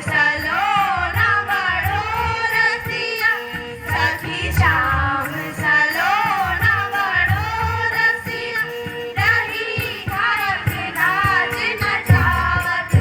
सलोना बड़ो रसिया सखी श्याम सलोना बड़ो रसिया रही गायक नाच नचावत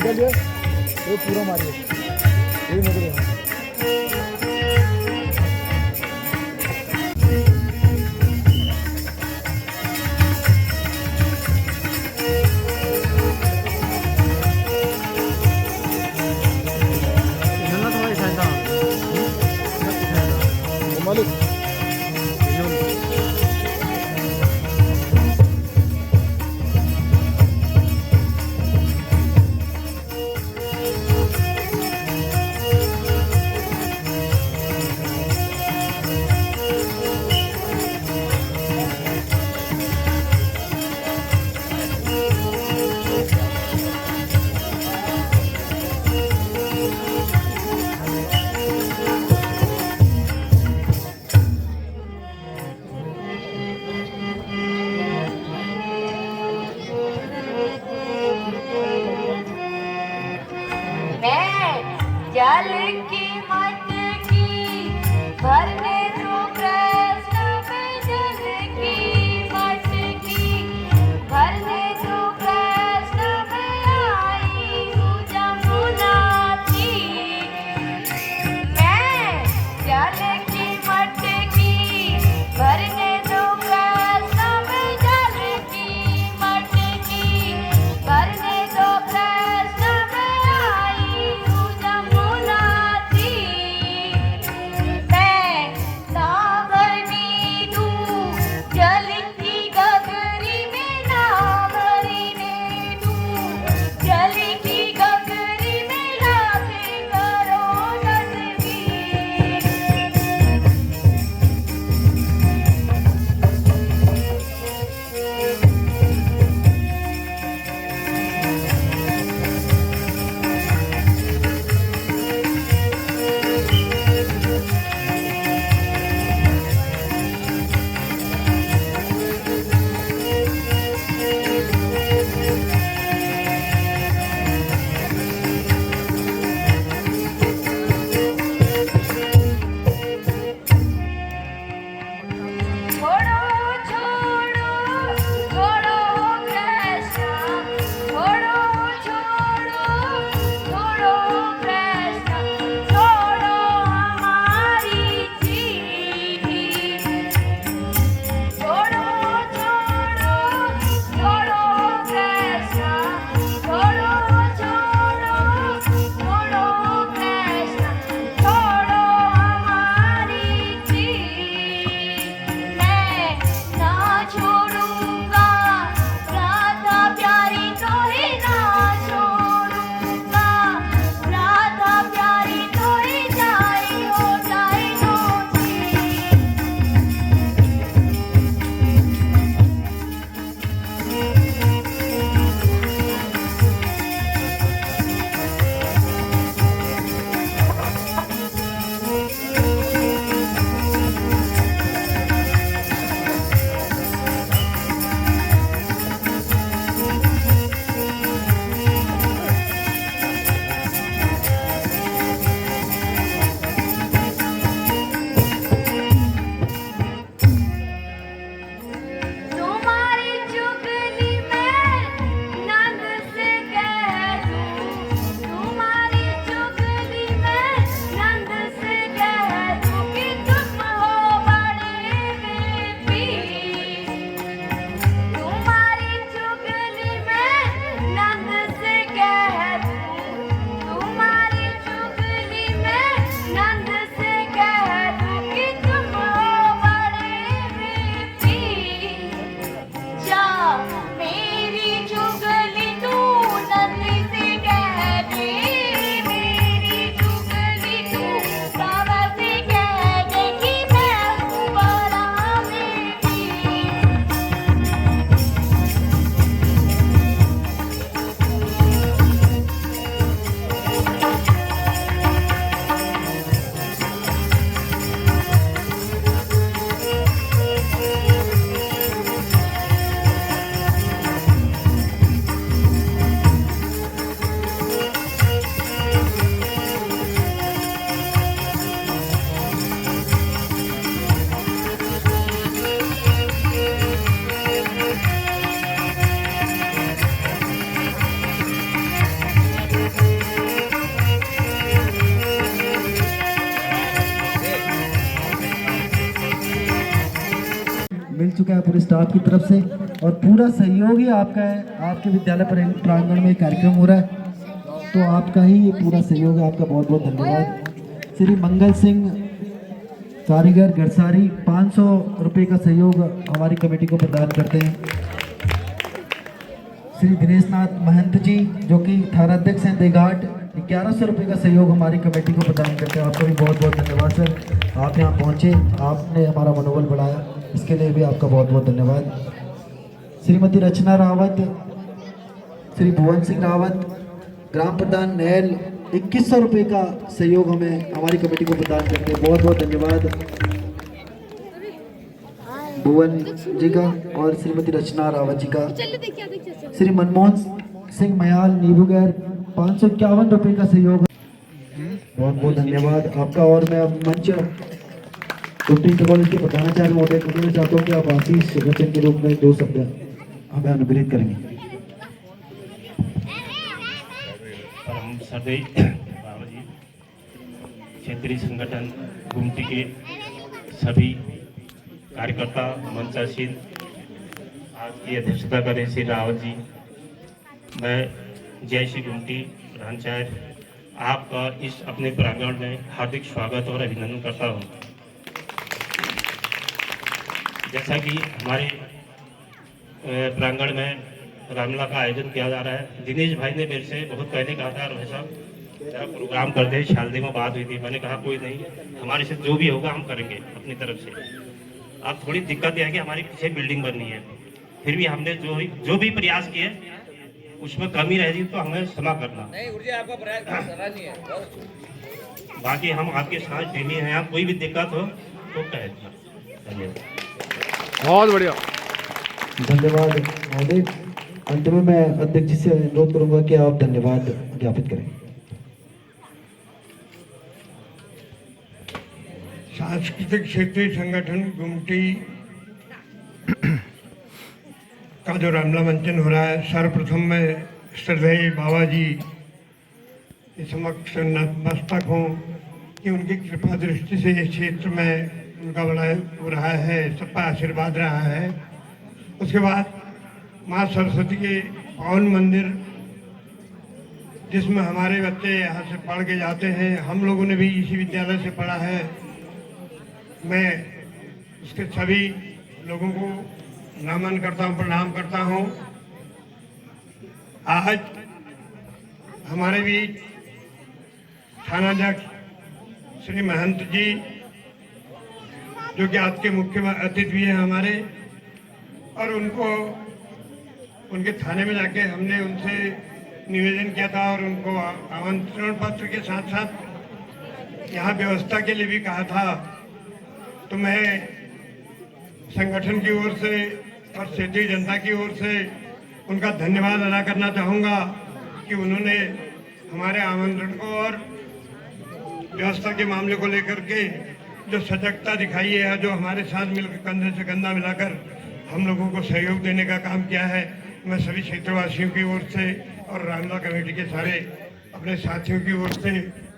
चलिए ये पूरा मारिए ये मुझे मालिक मिल चुका है पूरे स्टाफ की तरफ से और पूरा सहयोग ही आपका है। आपके विद्यालय प्रांगण में कार्यक्रम हो रहा है तो आपका ही ये पूरा सहयोग है। आपका बहुत बहुत धन्यवाद। श्री मंगल सिंह कारीगर गरसारी 500 रुपये का सहयोग हमारी कमेटी को प्रदान करते हैं। श्री दिनेश नाथ महंत जी जो कि थानाध्यक्ष हैं देघाट 1100 रुपये का सहयोग हमारी कमेटी को प्रदान करते हैं। आपका भी बहुत बहुत धन्यवाद सर। आप यहाँ पहुँचे, आपने हमारा मनोबल बढ़ाया, इसके लिए भी आपका बहुत बहुत धन्यवाद। श्रीमती रचना रावत, श्री भुवन सिंह रावत ग्राम प्रधान नहल 2100 रुपये का सहयोग हमें हमारी कमेटी को प्रदान करते हैं। बहुत बहुत धन्यवाद भुवन जी का और श्रीमती रचना रावत जी का। श्री मनमोहन सिंह मयाल नीबूगैर 551 रुपये का सहयोग, बहुत बहुत धन्यवाद आपका। और मैं अब मंच गुमटी कॉलेज के प्रधानाचार्य महोदय को देना चाहता हूँ कि आप आशीष वचन के रूप में 2 शब्द हमें अनुग्रहित करेंगे। हम सभी बाबा जी क्षेत्रीय संगठन गुमटी के सभी कार्यकर्ता मंचासीन आपकी अध्यक्षता करें श्री रावत जी। मैं जय श्री गुमटी प्रधानाचार्य आपका इस अपने प्रांगण में हार्दिक स्वागत और अभिनंदन करता हूं। जैसा कि हमारे प्रांगण में रामलीला का आयोजन किया जा रहा है, दिनेश भाई ने मेरे से बहुत पहले कहा था भाई साहब जरा प्रोग्राम कर दे, शालदी में बात हुई थी, मैंने कहा कोई नहीं, हमारे से जो भी होगा हम करेंगे अपनी तरफ से। अब थोड़ी दिक्कत यह है कि हमारी पीछे बिल्डिंग बननी है, फिर भी हमने जो भी प्रयास किए उसमें कमी रहेगी तो हमें क्षमा करना। बाकी हम आपके साथ टीमी हैं, आप कोई भी दिक्कत हो तो कह देना। धन्यवाद। बहुत बढ़िया, धन्यवाद महोदय। अंत में मैं अध्यक्ष जी से अनुरोध करूंगा कि आप धन्यवाद ज्ञापित करें। सांस्कृतिक क्षेत्रीय संगठन गुमटी का जो रामलीला मंचन हो रहा है, सर्वप्रथम मैं श्रद्धेय बाबा जी के समक्ष नतमस्तक हूँ कि उनकी कृपा दृष्टि से इस क्षेत्र में उनका बड़ा हो रहा है, सबका आशीर्वाद रहा है। उसके बाद माँ सरस्वती के पावन मंदिर जिसमें हमारे बच्चे यहाँ से पढ़ के जाते हैं, हम लोगों ने भी इसी विद्यालय से पढ़ा है। मैं उसके सभी लोगों को नमन करता हूँ, प्रणाम करता हूँ। आज हमारे बीच थानाध्यक्ष श्री महंत जी जो कि आज के मुख्य अतिथि भी हैं हमारे, और उनको उनके थाने में जाके हमने उनसे निवेदन किया था और उनको आमंत्रण पत्र के साथ साथ यहाँ व्यवस्था के लिए भी कहा था। तो मैं संगठन की ओर से और क्षेत्रीय जनता की ओर से उनका धन्यवाद अदा करना चाहूँगा कि उन्होंने हमारे आमंत्रण को और व्यवस्था के मामले को लेकर के जो सजगता दिखाई है, जो हमारे साथ मिलकर कंधे से कंधा मिलाकर हम लोगों को सहयोग देने का काम किया है, मैं सभी क्षेत्रवासियों की ओर से और रामलीला कमेटी के सारे अपने साथियों की ओर से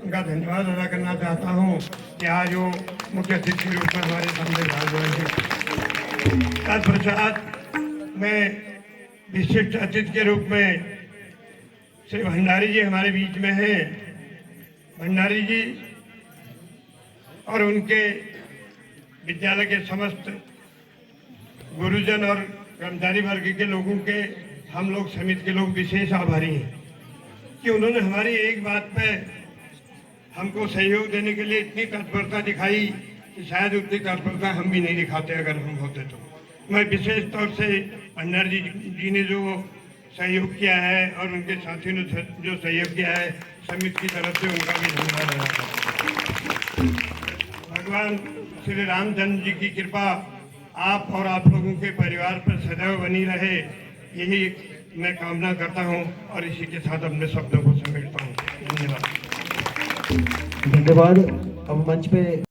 उनका धन्यवाद अदा करना चाहता हूँ कि आज वो मुख्य अतिथि के रूप में हमारे सामने विराजमान है। तत्पश्चात मैं विशिष्ट अतिथि के रूप में श्री भंडारी जी हमारे बीच में हैं। भंडारी जी और उनके विद्यालय के समस्त गुरुजन और कर्मचारी वर्ग के लोगों के हम लोग समिति के लोग विशेष आभारी हैं कि उन्होंने हमारी एक बात पे हमको सहयोग देने के लिए इतनी तत्परता दिखाई कि शायद उतनी तत्परता हम भी नहीं दिखाते अगर हम होते तो। मैं विशेष तौर से भंडारी जी ने जो सहयोग किया है और उनके साथियों ने जो सहयोग किया है, समिति की तरफ से उनका भी धन्यवाद अदा करता हूं। भगवान श्री रामचंद्र जी की कृपा आप और आप लोगों के परिवार पर सदैव बनी रहे, यही मैं कामना करता हूं और इसी के साथ अपने शब्दों को समेटता हूं। धन्यवाद। धन्यवाद। अब मंच पे